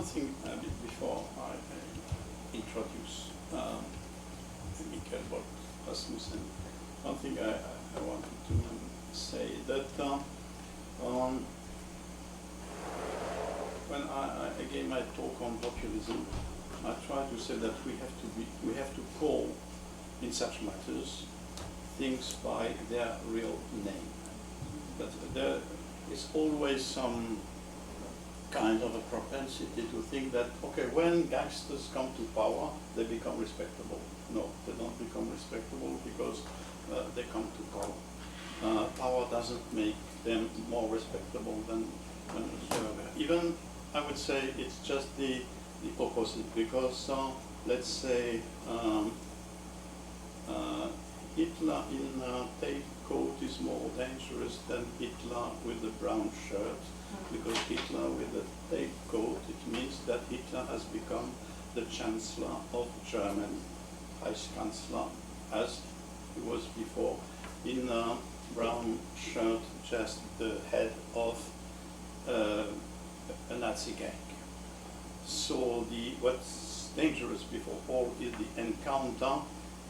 one thing before I introduce Mikkel Bolt Rasmussen. One thing I wanted to say that when I gave my talk on populism, I tried to say that we have to call in such matters things by their real name. But there is always some kind of a propensity to think that, okay, when gangsters come to power, they become respectable. No, they don't become respectable because they come to power. Power doesn't make them more respectable than even, I would say, it's just the opposite, because let's say Hitler in a tape coat is more dangerous than Hitler with a brown shirt, because Hitler with a tape coat, it means that Hitler has become the Chancellor of Germany, Reichskanzler, as he was before. In a brown shirt, just the head of a Nazi gang. So what's dangerous before all is the encounter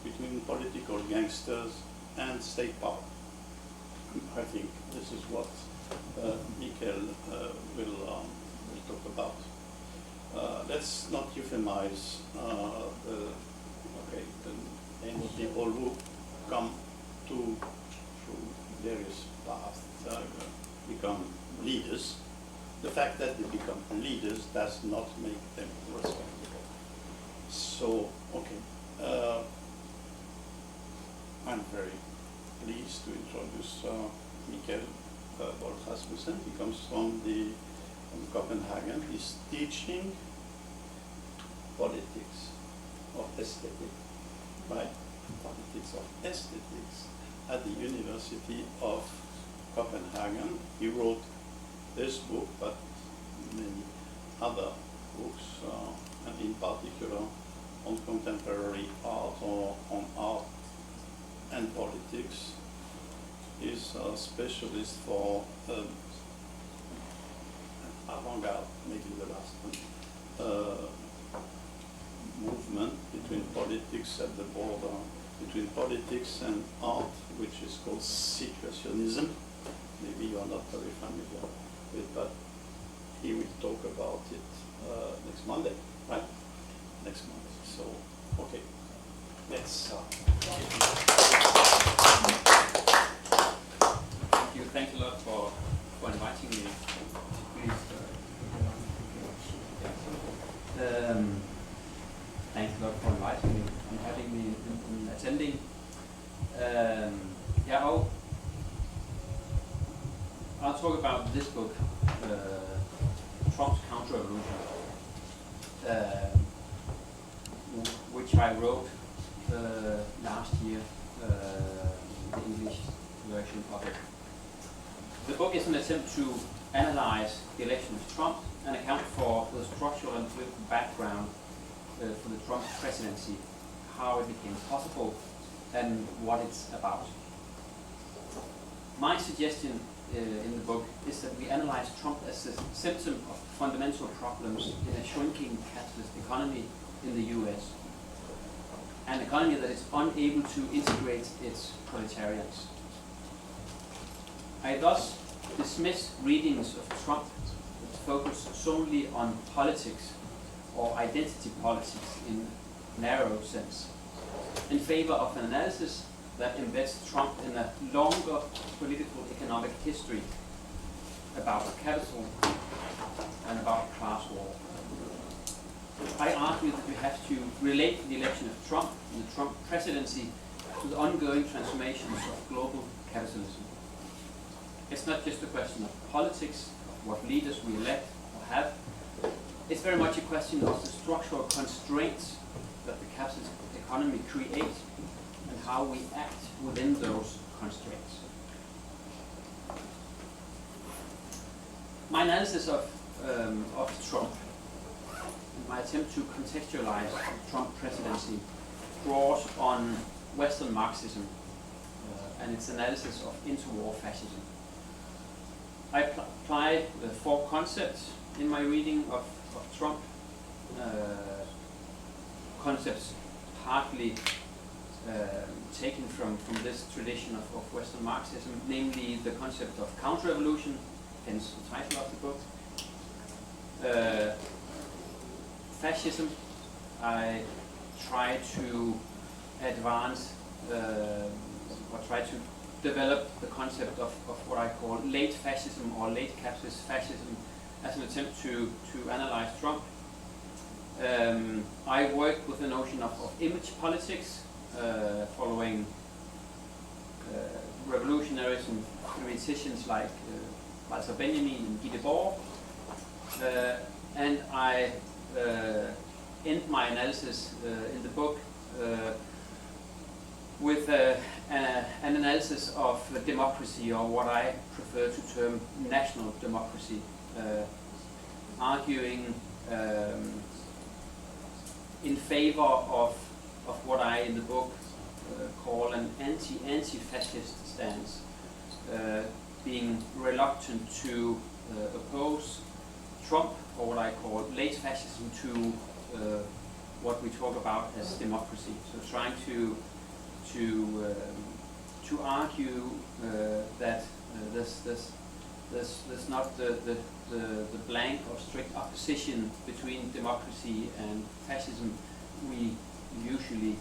between political gangsters and state power. I think this is what Mikkel will talk about. Let's not euphemize the people who come through various paths, become leaders. The fact that they become leaders does not make them respectable. So, okay. I'm very pleased to introduce Mikkel Bolt Rasmussen. He comes from Copenhagen. He's teaching politics of aesthetics, right? Politics of aesthetics at the University of Copenhagen. He wrote this book, but many other books, and in particular on contemporary art or on art and politics. He's a specialist for avant-garde, maybe the last one, movement between politics at the border, between politics and art, which is called situationism. Maybe you are not very familiar with, but he will talk about it next Monday, right? Next month. So, okay, let's start. Thank you. Thanks a lot for inviting me. Thanks a lot for inviting me and having me in attending. I'll talk about this book, Trump's Counter-Revolution, which I wrote last year, the English version of it. The book is an attempt to analyze the election of Trump and account for the structural and political background for the Trump presidency, how it became possible, and what it's about. My suggestion in the book is that we analyze Trump as a symptom of fundamental problems in a shrinking capitalist economy in the US, an economy that is unable to integrate its proletarians. I thus dismiss readings of Trump that focus solely on politics or identity politics in narrow sense, in favor of an analysis that embeds Trump in a longer political economic history about capital and about class war. I argue that we have to relate the election of Trump and the Trump presidency to the ongoing transformations of global capitalism. It's not just a question of politics, of what leaders we elect or have. It's very much a question of the structural constraints that the capitalist economy creates and how we act within those constraints. My analysis of Trump, my attempt to contextualize the Trump presidency, draws on Western Marxism and its analysis of interwar fascism. I apply 4 concepts in my reading of Trump, concepts partly taken from this tradition of Western Marxism, namely the concept of counter-revolution, hence the title of the book. Fascism, I try to advance or try to develop the concept of what I call late fascism or late capitalist fascism as an attempt to analyze Trump. I work with the notion of image politics, following revolutionaries and theoreticians like Walter Benjamin and Guy Debord. And I end my analysis in the book with an analysis of democracy, or what I prefer to term national democracy, arguing in favor of what I in the book call an anti-fascist stance, being reluctant to oppose Trump, or what I call late fascism, to what we talk about as democracy. So trying to argue that there's not the blank or strict opposition between democracy and fascism we usually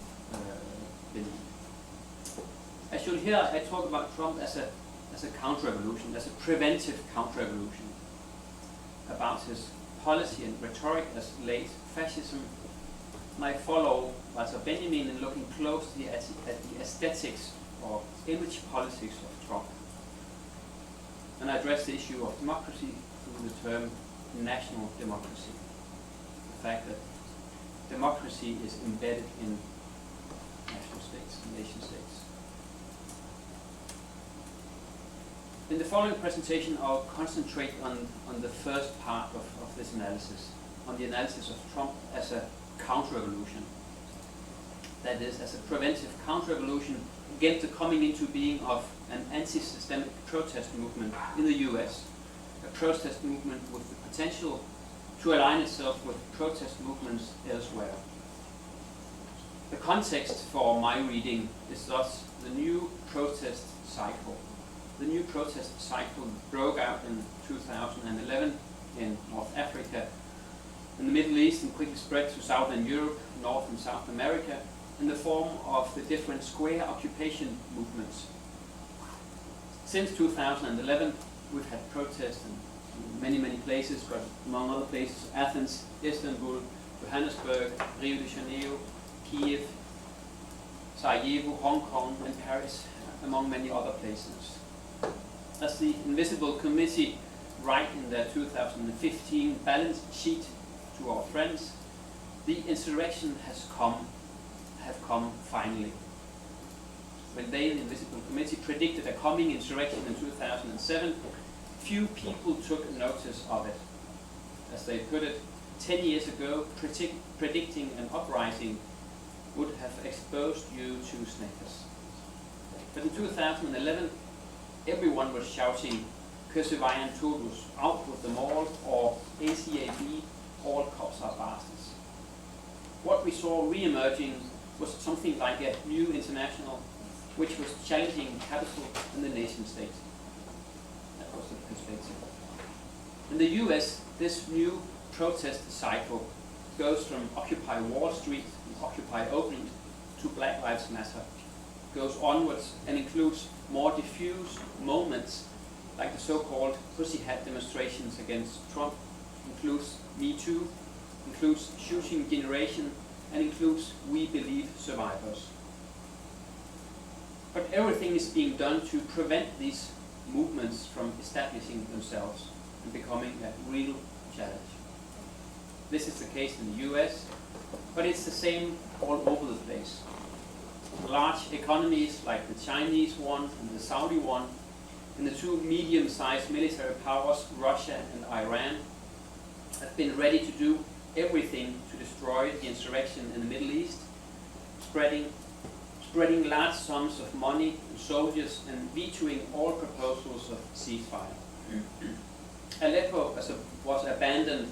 believe. As you'll hear, I talk about Trump as a counter-revolution, as a preventive counter-revolution, about his policy and rhetoric as late fascism. And I follow Walter Benjamin in looking closely at the aesthetics or image politics of Trump. And I address the issue of democracy through the term national democracy. The fact that democracy is embedded in national states, nation states. In the following presentation, I'll concentrate on the first part of this analysis, on the analysis of Trump as a counter-revolution. That is, as a preventive counter-revolution against the coming into being of an anti-systemic protest movement in the US, a protest movement with the potential to align itself with protest movements elsewhere. The context for my reading is thus the new protest cycle. The new protest cycle broke out in 2011 in North Africa, in the Middle East, and quickly spread to Southern Europe, North and South America, in the form of the different square occupation movements. Since 2011, we've had protests in many places, but among other places, Athens, Istanbul, Johannesburg, Rio de Janeiro, Kiev, Sarajevo, Hong Kong, and Paris, among many other places. As the Invisible Committee write in their 2015 balance sheet to our friends, the insurrection have come finally. When they, the Invisible Committee, predicted a coming insurrection in 2007, few people took notice of it. As they put it, 10 years ago, predicting an uprising would have exposed you to snickers. But in 2011, everyone was shouting, "Kösevayan todos, out with them all," or ACAB, all cops are bastards. What we saw re-emerging was something like a new international, which was challenging capital and the nation state. That was the perspective. In the US, this new protest cycle goes from Occupy Wall Street and Occupy Oakland to Black Lives Matter, goes onwards and includes more diffuse moments like the so-called pussy hat demonstrations against Trump, includes Me Too, includes Shooting Generation, and includes We Believe Survivors. But everything is being done to prevent these movements from establishing themselves and becoming a real challenge. This is the case in the US, but it's the same all over the place. Large economies like the Chinese one and the Saudi one, and the two medium-sized military powers, Russia and Iran, have been ready to do everything to destroy the insurrection in the Middle East, spreading large sums of money and soldiers and vetoing all proposals of ceasefire. Aleppo was abandoned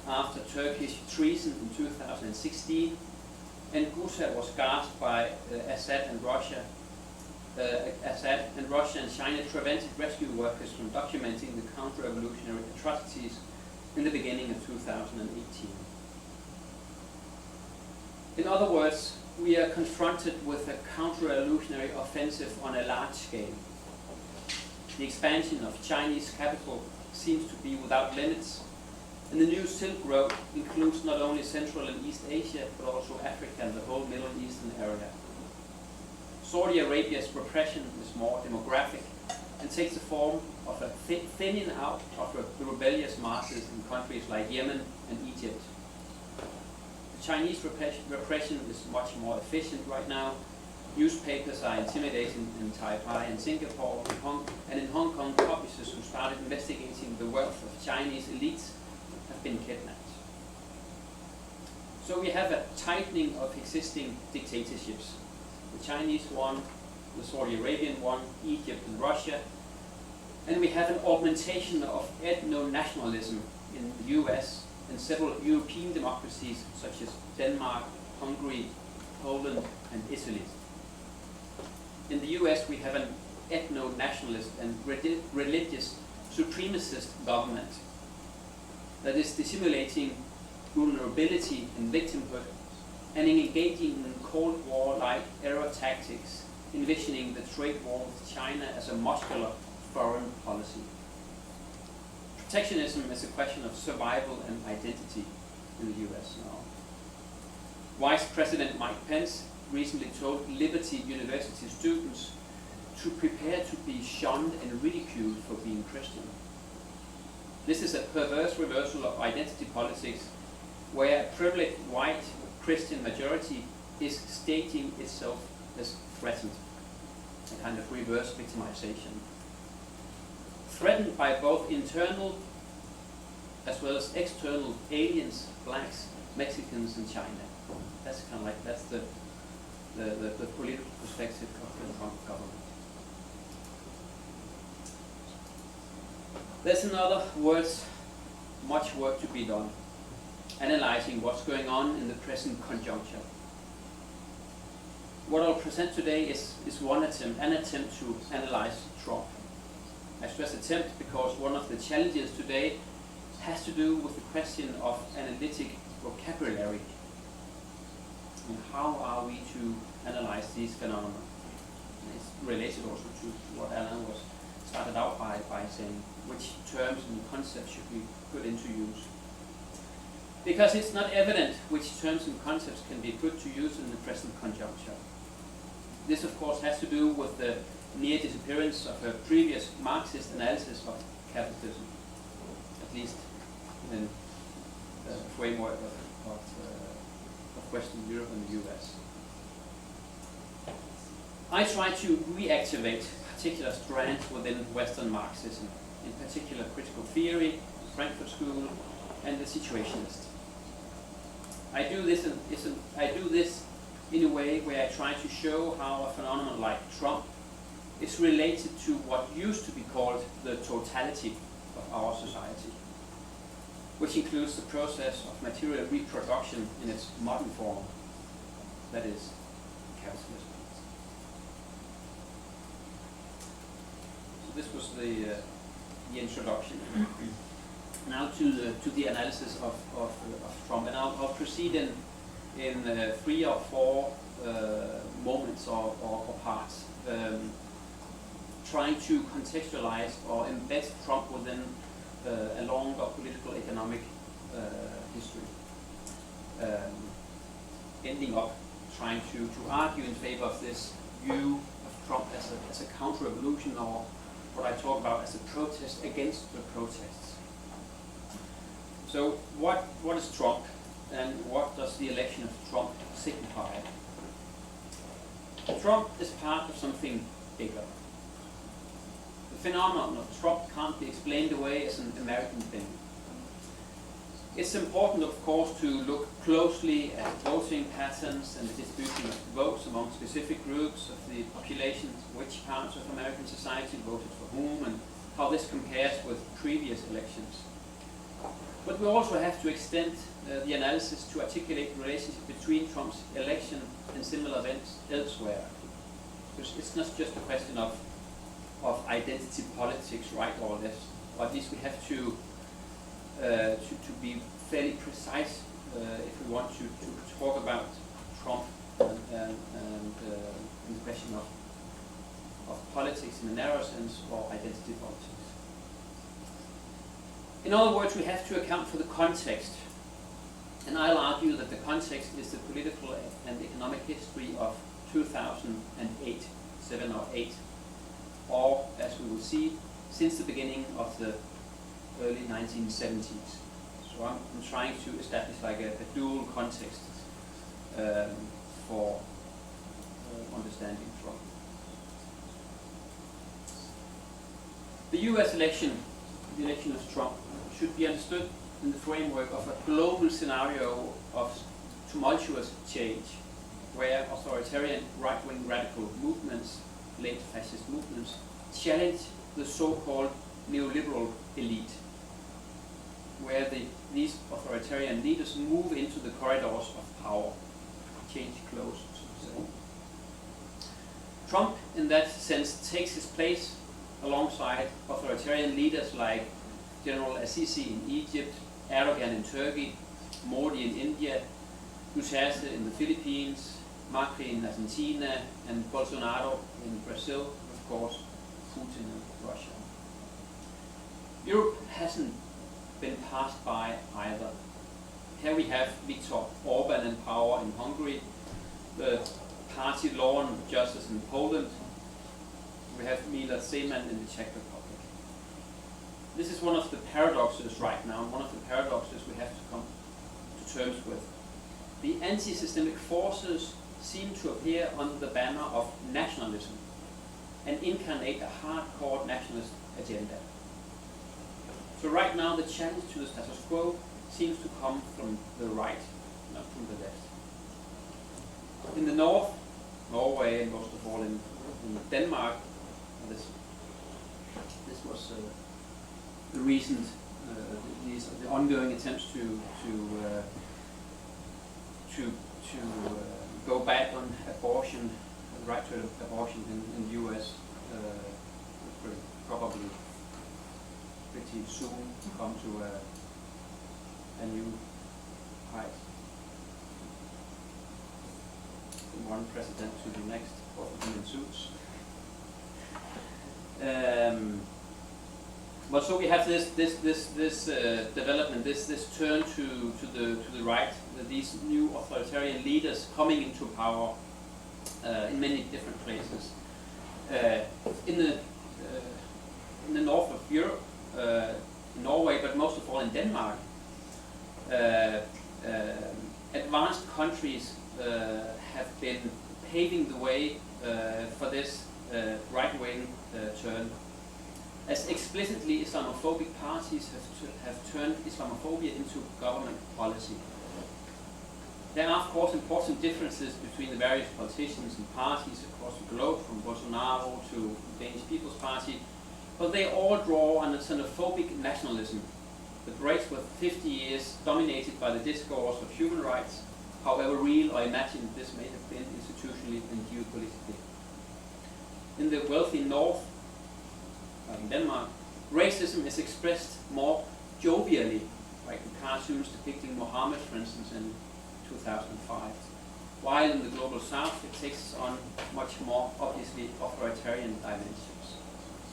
after Turkish treason in 2016, and Ghouta was gassed by Assad and Russia. Assad and Russia and China prevented rescue workers from documenting the counter-revolutionary atrocities in the beginning of 2018. In other words, we are confronted with a counter-revolutionary offensive on a large scale. The expansion of Chinese capital seems to be without limits, and the new Silk Road includes not only Central and East Asia, but also Africa and the whole Middle Eastern area. Saudi Arabia's repression is more demographic and takes the form of a thinning out of the rebellious masses in countries like Yemen and Egypt. The Chinese repression is much more efficient right now. Newspapers are intimidating in Taipei and Singapore, and in Hong Kong, publishers who started investigating the wealth of Chinese elites have been kidnapped. So we have a tightening of existing dictatorships. The Chinese one, the Saudi Arabian one, Egypt and Russia. And we have an augmentation of ethno-nationalism in the US and several European democracies such as Denmark, Hungary, Poland and Italy. In the US we have an ethno-nationalist and religious supremacist government that is dissimulating vulnerability and victimhood and engaging in Cold War-like error tactics, envisioning the trade war with China as a muscular foreign policy. Protectionism is a question of survival and identity in the US now. Vice President Mike Pence recently told Liberty University students to prepare to be shunned and ridiculed for being Christian. This is a perverse reversal of identity politics where a privileged white Christian majority is stating itself as threatened, a kind of reverse victimization. Threatened by both internal as well as external aliens, blacks, Mexicans and China. That's kind of like, that's the political perspective of the Trump government. There's another much work to be done, analyzing what's going on in the present conjuncture. What I'll present today is an attempt to analyze Trump. I stress attempt because one of the challenges today has to do with the question of analytic vocabulary. And how are we to analyze these phenomena? And it's related also to what Alain was started out by saying, which terms and concepts should we put into use? Because it's not evident which terms and concepts can be put to use in the present conjuncture. This of course has to do with the near disappearance of a previous Marxist analysis of capitalism, at least in the framework of Western Europe and the US. I try to reactivate particular strands within Western Marxism, in particular critical theory, Frankfurt School, and the situationist. I do this in a way where I try to show how a phenomenon like Trump is related to what used to be called the totality of our society, which includes the process of material reproduction in its modern form, that is, capitalism. So this was the introduction. Now to the analysis of Trump, and I'll proceed in 3 or 4 moments or parts, trying to contextualize or embed Trump within a longer political economic history, ending up trying to argue in favor of this view of Trump as a counter-revolution, or what I talk about as a protest against the protests. So what is Trump, and what does the election of Trump signify? Trump is part of something bigger. The phenomenon of Trump can't be explained away as an American thing. It's important, of course, to look closely at voting patterns and the distribution of votes among specific groups of the population, which parts of American society voted for whom, and how this compares with previous elections. But we also have to extend the analysis to articulate the relationship between Trump's election and similar events elsewhere. Because it's not just a question of identity politics, right or left, or at least we have to be fairly precise if we want to talk about Trump and the question of politics in a narrow sense, or identity politics. In other words, we have to account for the context, and I'll argue that the context is the political and economic history of 2008, 7 or 8, or as we will see, since the beginning of the early 1970s. So I'm trying to establish like a dual context for understanding Trump. The US election, the election of Trump, should be understood in the framework of a global scenario of tumultuous change, where authoritarian right-wing radical movements, late fascist movements, challenge the so-called neoliberal elite, where these authoritarian leaders move into the corridors of power, change clothes, so to say. Trump, in that sense, takes his place alongside authoritarian leaders like General Assisi in Egypt, Erdogan in Turkey, Modi in India, Duterte in the Philippines, Macri in Argentina, and Bolsonaro in Brazil, of course, Putin in Russia. Europe hasn't been passed by either. Here we have Viktor Orban in power in Hungary, the party Law and Justice in Poland. We have Miloš Zeman in the Czech Republic. This is one of the paradoxes right now, one of the paradoxes we have to come to terms with. The anti-systemic forces seem to appear under the banner of nationalism and incarnate a hardcore nationalist agenda. So right now the challenge to the status quo seems to come from the right, not from the left. In the north, Norway, and most of all in Denmark, this was the recent, the ongoing attempts to go back on abortion, the right to abortion in the US, which will probably pretty soon come to a new height. From one president to the next, both of them in suits. But so we have this development, this turn to the right, these new authoritarian leaders coming into power in many different places. In the north of Europe, Norway, but most of all in Denmark, advanced countries have been paving the way for this right-wing turn, as explicitly Islamophobic parties have turned Islamophobia into government policy. There are, of course, important differences between the various politicians and parties across the globe, from Bolsonaro to the Danish People's Party, but they all draw on a xenophobic nationalism that breaks with 50 years dominated by the discourse of human rights, however real or imagined this may have been institutionally and geopolitically. In the wealthy north, in Denmark, racism is expressed more jovially, like the cartoons depicting Mohammed, for instance, in 2005. While in the global south, it takes on much more obviously authoritarian dimensions.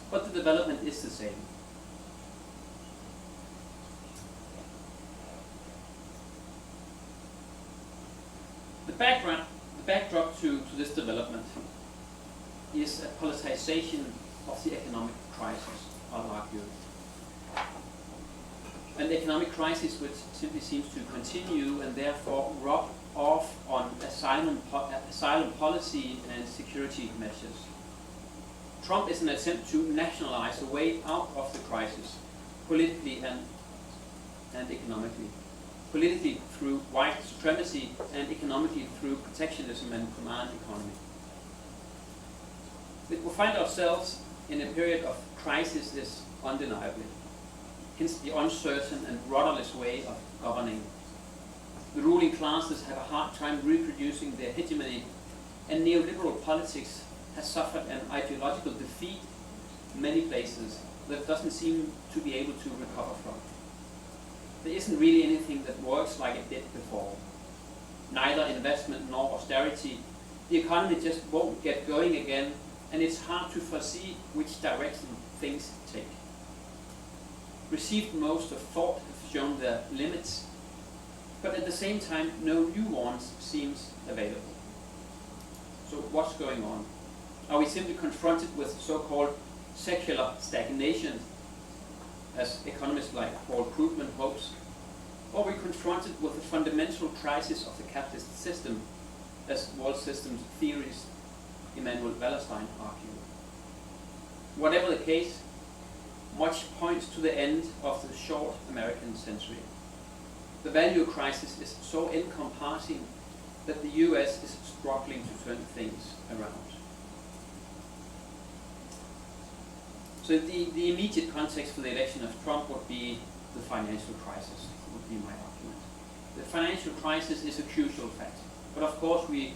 But the development is the same. The backdrop to this development is a politicization of the economic crisis, I'll argue. An economic crisis which simply seems to continue and therefore rub off on asylum policy and security measures. Trump is an attempt to nationalize a way out of the crisis, politically and economically. Politically through white supremacy, and economically through protectionism and command economy. We find ourselves in a period of crisis, undeniably. hence the uncertain and rudderless way of governing. The ruling classes have a hard time reproducing their hegemony, and neoliberal politics has suffered an ideological defeat in many places that it doesn't seem to be able to recover from. There isn't really anything that works like it did before. Neither investment nor austerity. The economy just won't get going again, and it's hard to foresee which direction things take. Received most of thought have shown their limits, but at the same time no new ones seems available. So what's going on? Are we simply confronted with so-called secular stagnation, as economists like Paul Krugman hopes, or are we confronted with a fundamental crisis of the capitalist system, as world systems theorist Emanuel Wallerstein argue? Whatever the case, much points to the end of the short American century. The value crisis is so encompassing that the US is struggling to turn things around. So the immediate context for the election of Trump would be the financial crisis, would be my argument. The financial crisis is a crucial fact, but of course we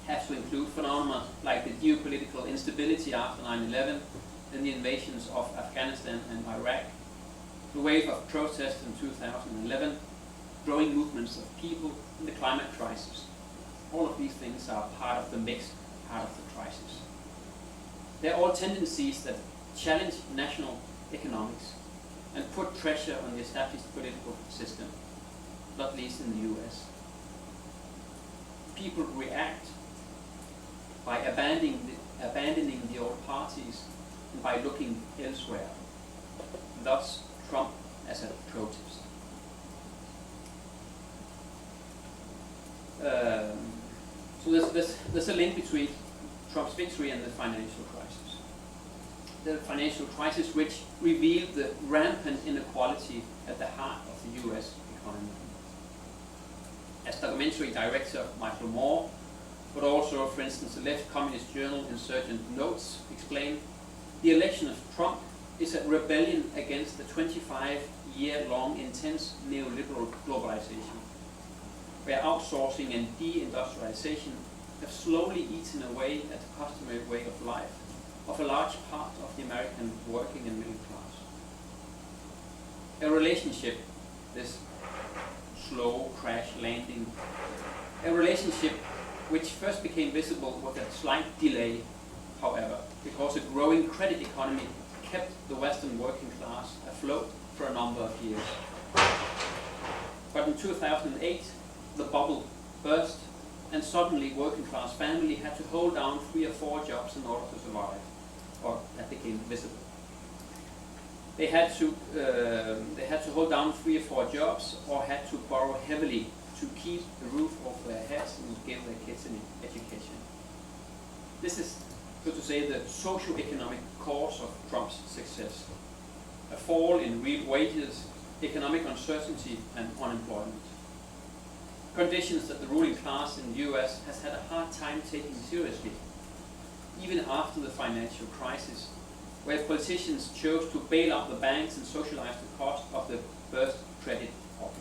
have to include phenomena like the geopolitical instability after 9/11 and the invasions of Afghanistan and Iraq, the wave of protests in 2011, growing movements of people, and the climate crisis. All of these things are part of the mixed part of the crisis. They're all tendencies that challenge national economics and put pressure on the established political system, not least in the US. People react by abandoning the old parties and by looking elsewhere. Thus, Trump as a protest. So there's a link between Trump's victory and the financial crisis. The financial crisis which revealed the rampant inequality at the heart of the US economy. As documentary director Michael Moore, but also, for instance, the Left Communist Journal Insurgent Notes explain, the election of Trump is a rebellion against the 25-year-long intense neoliberal globalization, where outsourcing and deindustrialization have slowly eaten away at the customary way of life of a large part of the American working and middle class. A relationship, this slow crash landing, a relationship which first became visible with a slight delay, however, because a growing credit economy kept the Western working class afloat for a number of years. But in 2008, the bubble burst, and suddenly working class family had to hold down 3 or 4 jobs in order to survive, or that became visible. They had to hold down 3 or 4 jobs, or had to borrow heavily to keep the roof over their heads and give their kids an education. This is, so to say, the socio-economic cause of Trump's success. A fall in real wages, economic uncertainty, and unemployment. Conditions that the ruling class in the US has had a hard time taking seriously, even after the financial crisis, where politicians chose to bail out the banks and socialize the cost of the burst credit bubble.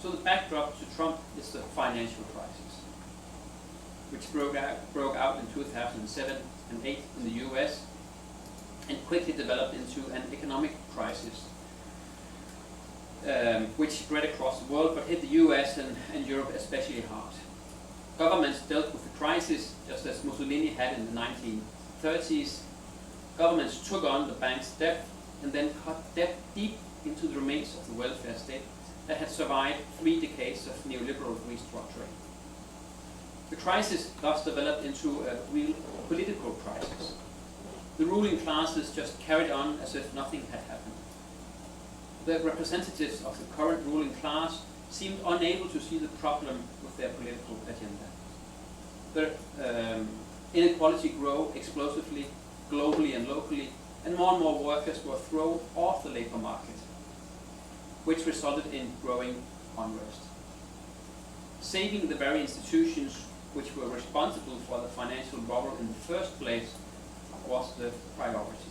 So the backdrop to Trump is the financial crisis, which broke out in 2007 and 2008 in the US and quickly developed into an economic crisis, which spread across the world but hit the US and Europe especially hard. Governments dealt with the crisis just as Mussolini had in the 1930s. Governments took on the bank's debt and then cut debt deep into the remains of the welfare state that had survived 3 decades of neoliberal restructuring. The crisis thus developed into a real political crisis. The ruling classes just carried on as if nothing had happened. The representatives of the current ruling class seemed unable to see the problem with their political agenda. The inequality grew explosively, globally and locally, and more workers were thrown off the labor market, which resulted in growing unrest. Saving the very institutions which were responsible for the financial bubble in the first place was the priority.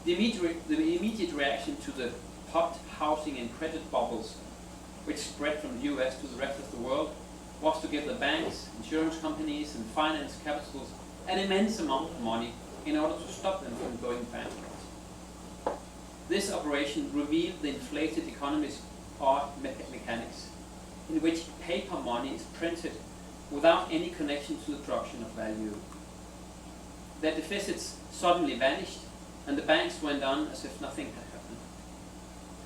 The immediate reaction to the popped housing and credit bubbles which spread from the US to the rest of the world was to give the banks, insurance companies and finance capitals an immense amount of money in order to stop them from going bankrupt. This operation revealed the inflated economy's odd mechanics, in which paper money is printed without any connection to the production of value. Their deficits suddenly vanished, and the banks went on as if nothing had happened.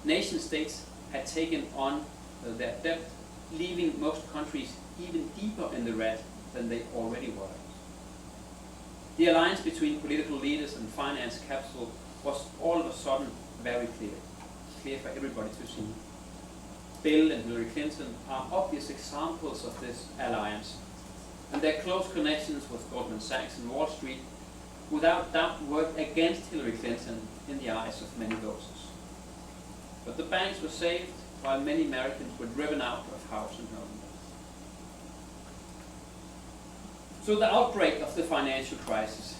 Nation states had taken on their debt, leaving most countries even deeper in the red than they already were. The alliance between political leaders and finance capital was all of a sudden very clear for everybody to see. Bill and Hillary Clinton are obvious examples of this alliance, and their close connections with Goldman Sachs and Wall Street without doubt worked against Hillary Clinton in the eyes of many voters. But the banks were saved, while many Americans were driven out of house and home. So the outbreak of the financial crisis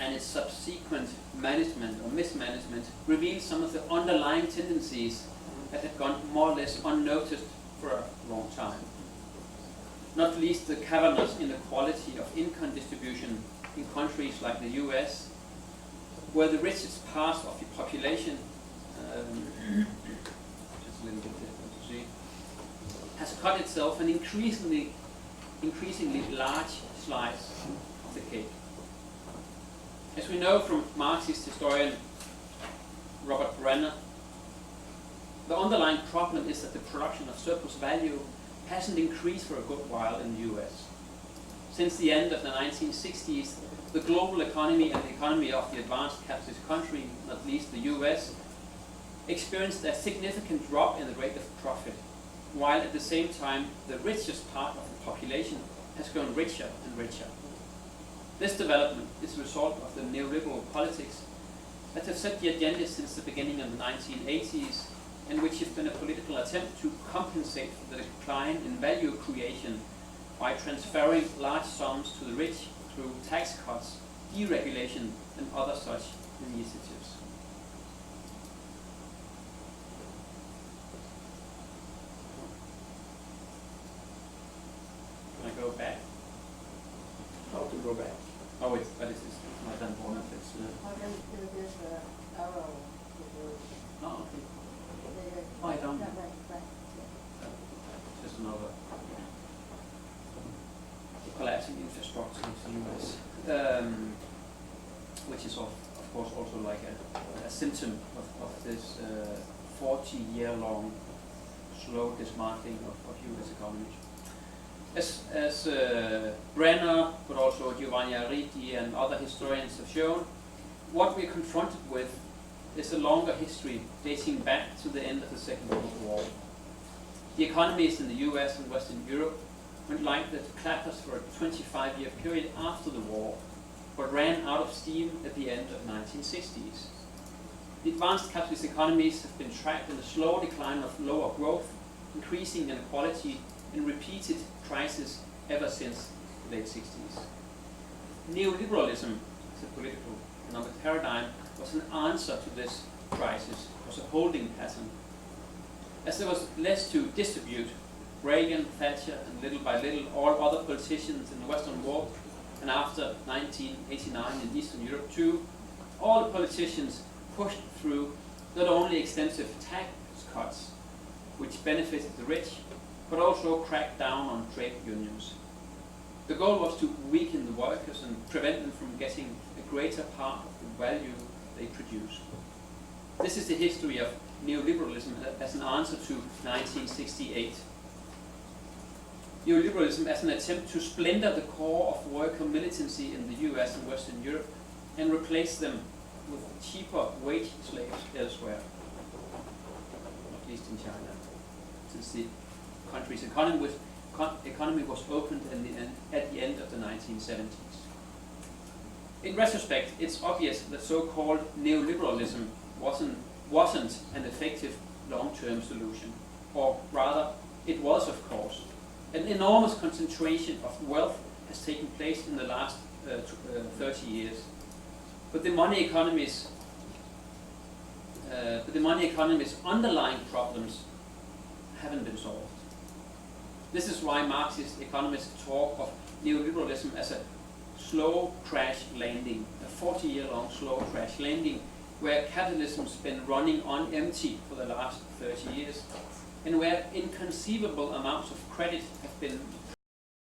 and its subsequent management or mismanagement revealed some of the underlying tendencies that had gone more or less unnoticed for a long time. Not least the cavernous inequality of income distribution in countries like the US, where the richest part of the population, just a little bit difficult to see, has cut itself an increasingly large slice of the cake. As we know from Marxist historian Robert Brenner, the underlying problem is that the production of surplus value hasn't increased for a good while in the US. Since the end of the 1960s, the global economy and the economy of the advanced capitalist country, not least the US, experienced a significant drop in the rate of profit, while at the same time the richest part of the population has grown richer and richer. This development is a result of the neoliberal politics that have set the agenda since the beginning of the 1980s, and which has been a political attempt to compensate for the decline in value creation by transferring large sums to the rich through tax cuts, deregulation, and other such initiatives. Can I go back? How to go back? Oh, it's not that important. It's, There's an arrow. oh, okay. Oh, I don't. Just another collapsing infrastructure in the US, which is of course also like a symptom of this 40-year-long slow dismantling of US economy. As Brenner, but also Giovanni Arrighi and other historians have shown, what we're confronted with is a longer history dating back to the end of the Second World War. The economies in the US and Western Europe went like the clappers for a 25-year period after the war, but ran out of steam at the end of the 1960s. The advanced capitalist economies have been tracked in a slow decline of lower growth, increasing inequality, and repeated crises ever since the late 60s. Neoliberalism as a political economic paradigm was an answer to this crisis, was a holding pattern. As there was less to distribute, Reagan, Thatcher, and little by little all other politicians in the Western world, and after 1989 in Eastern Europe too, all the politicians pushed through not only extensive tax cuts, which benefited the rich, but also cracked down on trade unions. The goal was to weaken the workers and prevent them from getting a greater part of the value they produced. This is the history of neoliberalism as an answer to 1968. Neoliberalism as an attempt to splinter the core of worker militancy in the US and Western Europe and replace them with cheaper wage slaves elsewhere, at least in China, since the country's economy was opened at the end of the 1970s. In retrospect, it's obvious that so-called neoliberalism wasn't an effective long-term solution, or rather, it was, of course. An enormous concentration of wealth has taken place in the last 30 years. But the money economies but the money economy's underlying problems haven't been solved. This is why Marxist economists talk of neoliberalism as a slow crash landing, a 40-year-long slow crash landing, where capitalism's been running on empty for the last 30 years, and where inconceivable amounts of credit have been